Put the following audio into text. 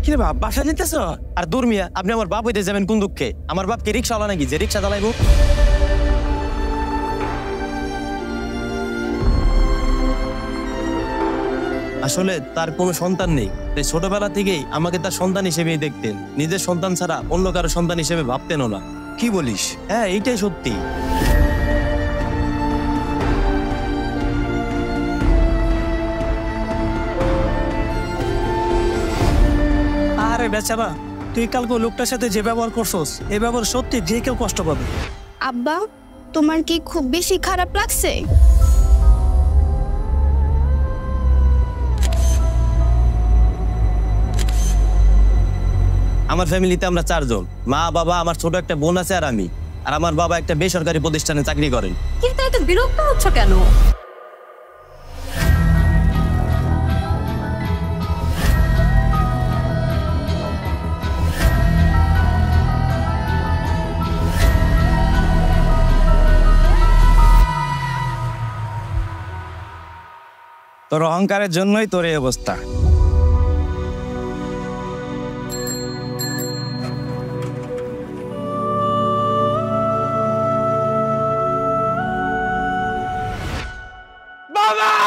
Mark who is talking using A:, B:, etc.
A: কি রে বাপ, বাসা যেতেছ?
B: আর দূর মিয়া, আপনি আমার বাপ হইতে যাবেন কোন দুঃখে? আমার বাপ কি রিক্সাওয়ালা নাকি যে রিক্সা চালাইবো? আসলে তার কোনো সন্তান নেই, তাই ছোটবেলা থেকেই আমাকে তার সন্তান হিসেবেই দেখতেন। নিজের সন্তান ছাড়া অন্য কারো সন্তান হিসেবে ভাবতেনও না।
A: কি বলিস?
B: হ্যাঁ, এইটাই সত্যি।
A: আরে বেচারা, তুই কালকে লোকটার সাথে যে ব্যবহার করছস, এই ব্যবহার সত্যি যে কেউ কষ্ট পাবে।
C: আব্বা, তোমার কি খুব বেশি খারাপ লাগছে?
B: আমার ফ্যামিলিতে আমরা 4 জন, মা বাবা, আমার ছোট একটা বোন আছে আর আমি। আর আমার বাবা একটা বেসরকারি প্রতিষ্ঠানে চাকরি করেন।
D: কিন্তু এত বিরক্ত হচ্ছ কেন?
A: তোর অহংকারের জন্যই তোর এই অবস্থা। বাবা!